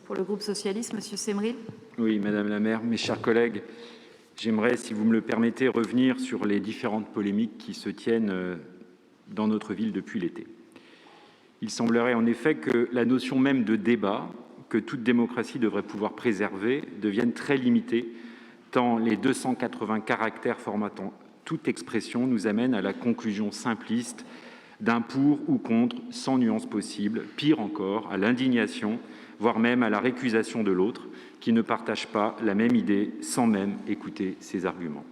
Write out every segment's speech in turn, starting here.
Pour le groupe socialiste, Monsieur Semril. Oui, Madame la maire, mes chers collègues, j'aimerais, si vous me le permettez, revenir sur les différentes polémiques qui se tiennent dans notre ville depuis l'été. Il semblerait en effet que la notion même de débat, que toute démocratie devrait pouvoir préserver, devienne très limitée, tant les 280 caractères formatant toute expression nous amènent à la conclusion simpliste d'un pour ou contre sans nuance possible, pire encore, à l'indignation, voire même à la récusation de l'autre, qui ne partage pas la même idée sans même écouter ses arguments.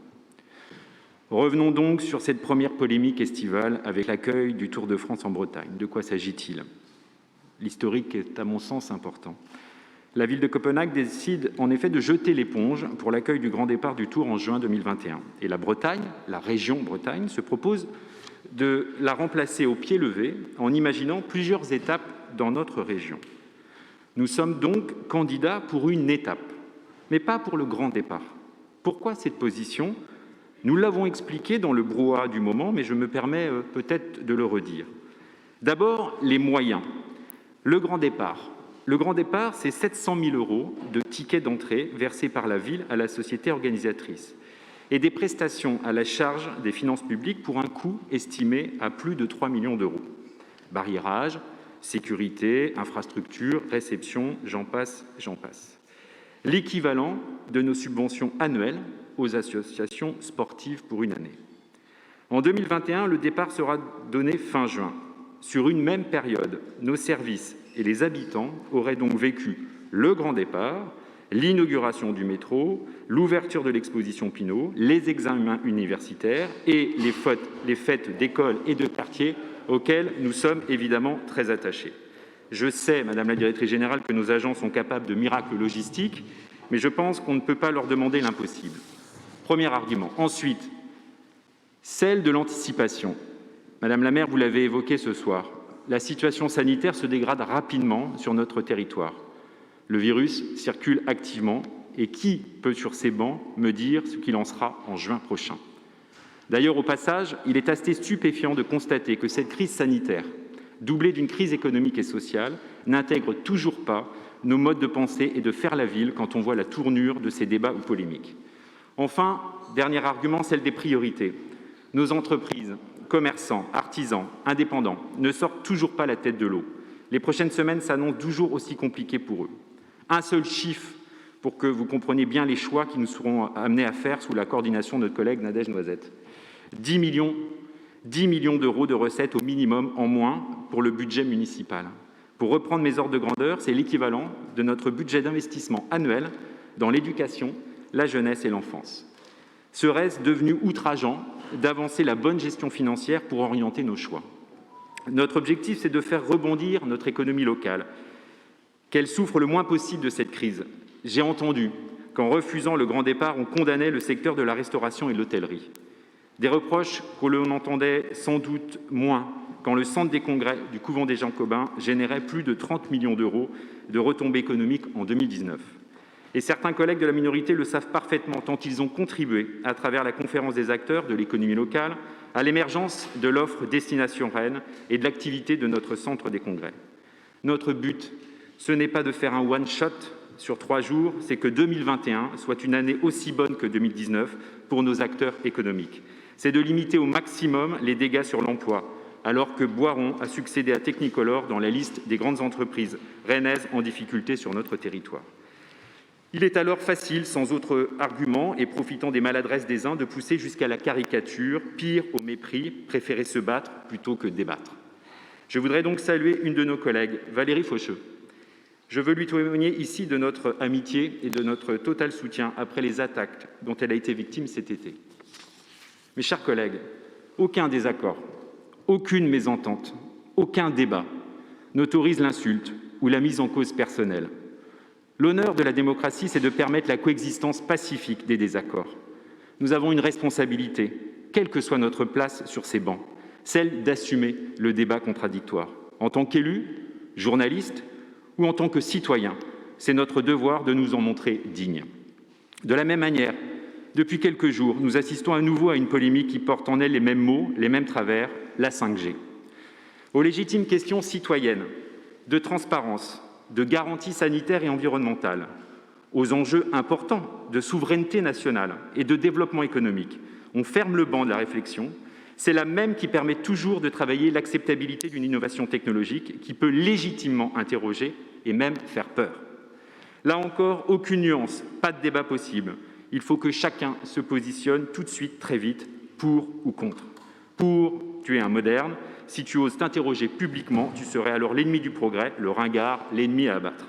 Revenons donc sur cette première polémique estivale avec l'accueil du Tour de France en Bretagne. De quoi s'agit-il? L'historique est à mon sens important. La ville de Copenhague décide en effet de jeter l'éponge pour l'accueil du grand départ du Tour en juin 2021. Et la Bretagne, la région Bretagne, se propose de la remplacer au pied levé en imaginant plusieurs étapes dans notre région. Nous sommes donc candidats pour une étape, mais pas pour le grand départ. Pourquoi cette position? Nous l'avons expliqué dans le brouhaha du moment, mais je me permets peut-être de le redire. D'abord, les moyens. Le grand départ, c'est 700 000 € de tickets d'entrée versés par la ville à la société organisatrice et des prestations à la charge des finances publiques pour un coût estimé à plus de 3 millions d'euros. Barriérage, sécurité, infrastructure, réception, j'en passe. L'équivalent de nos subventions annuelles aux associations sportives pour une année. En 2021, le départ sera donné fin juin. Sur une même période, nos services et les habitants auraient donc vécu le grand départ, l'inauguration du métro, l'ouverture de l'exposition Pinault, les examens universitaires et les fêtes d'école et de quartier auxquelles nous sommes évidemment très attachés. Je sais, Madame la Directrice Générale, que nos agents sont capables de miracles logistiques, mais je pense qu'on ne peut pas leur demander l'impossible. Premier argument. Ensuite, celle de l'anticipation. Madame la maire, vous l'avez évoqué ce soir, la situation sanitaire se dégrade rapidement sur notre territoire. Le virus circule activement et qui peut sur ces bancs me dire ce qu'il en sera en juin prochain? D'ailleurs, au passage, il est assez stupéfiant de constater que cette crise sanitaire, doublée d'une crise économique et sociale, n'intègre toujours pas nos modes de pensée et de faire la ville quand on voit la tournure de ces débats ou polémiques. Enfin, dernier argument, celle des priorités. Nos entreprises, commerçants, artisans, indépendants ne sortent toujours pas la tête de l'eau. Les prochaines semaines s'annoncent toujours aussi compliquées pour eux. Un seul chiffre pour que vous compreniez bien les choix qui nous seront amenés à faire sous la coordination de notre collègue Nadège Noisette. 10 millions d'euros de recettes au minimum en moins pour le budget municipal. Pour reprendre mes ordres de grandeur, c'est l'équivalent de notre budget d'investissement annuel dans l'éducation, la jeunesse et l'enfance. Serait-ce devenu outrageant d'avancer la bonne gestion financière pour orienter nos choix? Notre objectif, c'est de faire rebondir notre économie locale, qu'elle souffre le moins possible de cette crise. J'ai entendu qu'en refusant le grand départ, on condamnait le secteur de la restauration et de l'hôtellerie. Des reproches que l'on entendait sans doute moins quand le centre des congrès du couvent des Jacobins générait plus de 30 millions d'euros de retombées économiques en 2019. Et certains collègues de la minorité le savent parfaitement, tant ils ont contribué, à travers la conférence des acteurs de l'économie locale, à l'émergence de l'offre Destination Rennes et de l'activité de notre centre des congrès. Notre but, ce n'est pas de faire un one-shot sur 3 jours, c'est que 2021 soit une année aussi bonne que 2019 pour nos acteurs économiques. C'est de limiter au maximum les dégâts sur l'emploi, alors que Boiron a succédé à Technicolor dans la liste des grandes entreprises rennaises en difficulté sur notre territoire. Il est alors facile, sans autre argument et profitant des maladresses des uns, de pousser jusqu'à la caricature, pire au mépris, préférer se battre plutôt que débattre. Je voudrais donc saluer une de nos collègues, Valérie Faucheux. Je veux lui témoigner ici de notre amitié et de notre total soutien après les attaques dont elle a été victime cet été. Mes chers collègues, aucun désaccord, aucune mésentente, aucun débat n'autorise l'insulte ou la mise en cause personnelle. L'honneur de la démocratie, c'est de permettre la coexistence pacifique des désaccords. Nous avons une responsabilité, quelle que soit notre place sur ces bancs, celle d'assumer le débat contradictoire. En tant qu'élus, journalistes ou en tant que citoyens, c'est notre devoir de nous en montrer dignes. De la même manière, depuis quelques jours, nous assistons à nouveau à une polémique qui porte en elle les mêmes mots, les mêmes travers, la 5G. Aux légitimes questions citoyennes, de transparence, de garanties sanitaires et environnementales, aux enjeux importants de souveraineté nationale et de développement économique, on ferme le banc de la réflexion. C'est la même qui permet toujours de travailler l'acceptabilité d'une innovation technologique qui peut légitimement interroger et même faire peur. Là encore, aucune nuance, pas de débat possible. Il faut que chacun se positionne tout de suite, très vite, pour ou contre. Pour, tu es un moderne. Si tu oses t'interroger publiquement, tu serais alors l'ennemi du progrès, le ringard, l'ennemi à abattre.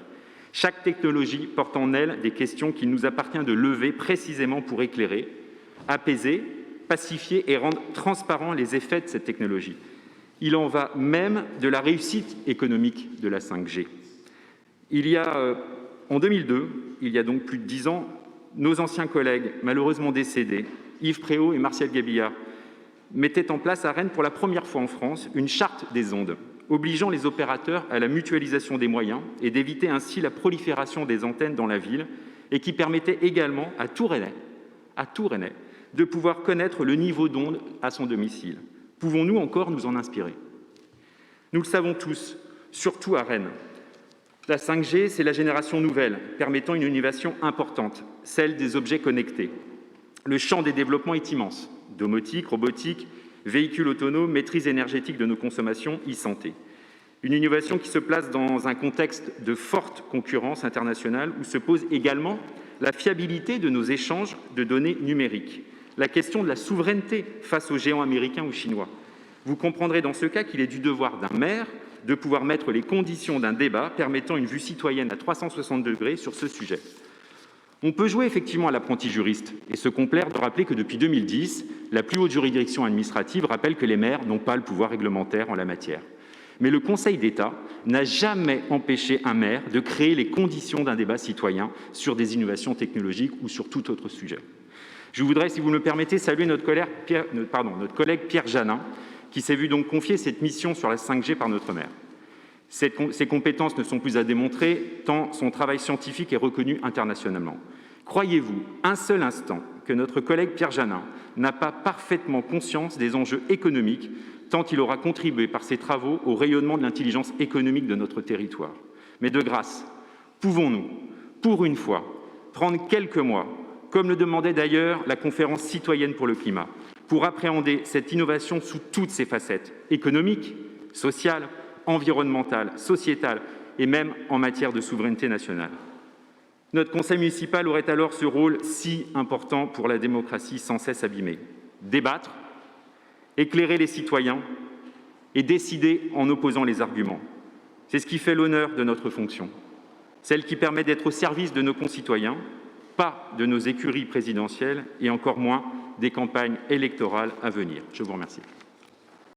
Chaque technologie porte en elle des questions qu'il nous appartient de lever précisément pour éclairer, apaiser, pacifier et rendre transparents les effets de cette technologie. Il en va même de la réussite économique de la 5G. En 2002, il y a donc plus de 10 ans, nos anciens collègues, malheureusement décédés, Yves Préau et Martial Gabillard, mettaient en place à Rennes pour la première fois en France une charte des ondes, obligeant les opérateurs à la mutualisation des moyens et d'éviter ainsi la prolifération des antennes dans la ville, et qui permettait également à tout Rennais, de pouvoir connaître le niveau d'onde à son domicile. Pouvons-nous encore nous en inspirer? Nous le savons tous, surtout à Rennes. La 5G, c'est la génération nouvelle, permettant une innovation importante, celle des objets connectés. Le champ des développements est immense. Domotique, robotique, véhicules autonomes, maîtrise énergétique de nos consommations, e-santé. Une innovation qui se place dans un contexte de forte concurrence internationale où se pose également la fiabilité de nos échanges de données numériques, la question de la souveraineté face aux géants américains ou chinois. Vous comprendrez dans ce cas qu'il est du devoir d'un maire de pouvoir mettre les conditions d'un débat permettant une vue citoyenne à 360 degrés sur ce sujet. On peut jouer effectivement à l'apprenti juriste et se complaire de rappeler que depuis 2010, la plus haute juridiction administrative rappelle que les maires n'ont pas le pouvoir réglementaire en la matière. Mais le Conseil d'État n'a jamais empêché un maire de créer les conditions d'un débat citoyen sur des innovations technologiques ou sur tout autre sujet. Je voudrais, si vous me le permettez, saluer notre collègue Pierre Janin, qui s'est vu donc confier cette mission sur la 5G par notre maire. Ses compétences ne sont plus à démontrer, tant son travail scientifique est reconnu internationalement. Croyez-vous un seul instant que notre collègue Pierre Janin n'a pas parfaitement conscience des enjeux économiques, tant il aura contribué par ses travaux au rayonnement de l'intelligence économique de notre territoire? Mais de grâce, pouvons-nous, pour une fois, prendre quelques mois, comme le demandait d'ailleurs la conférence citoyenne pour le climat, pour appréhender cette innovation sous toutes ses facettes, économiques, sociales, environnementales, sociétales et même en matière de souveraineté nationale. Notre conseil municipal aurait alors ce rôle si important pour la démocratie sans cesse abîmée. Débattre, éclairer les citoyens et décider en opposant les arguments. C'est ce qui fait l'honneur de notre fonction, celle qui permet d'être au service de nos concitoyens, pas de nos écuries présidentielles et encore moins des campagnes électorales à venir. Je vous remercie.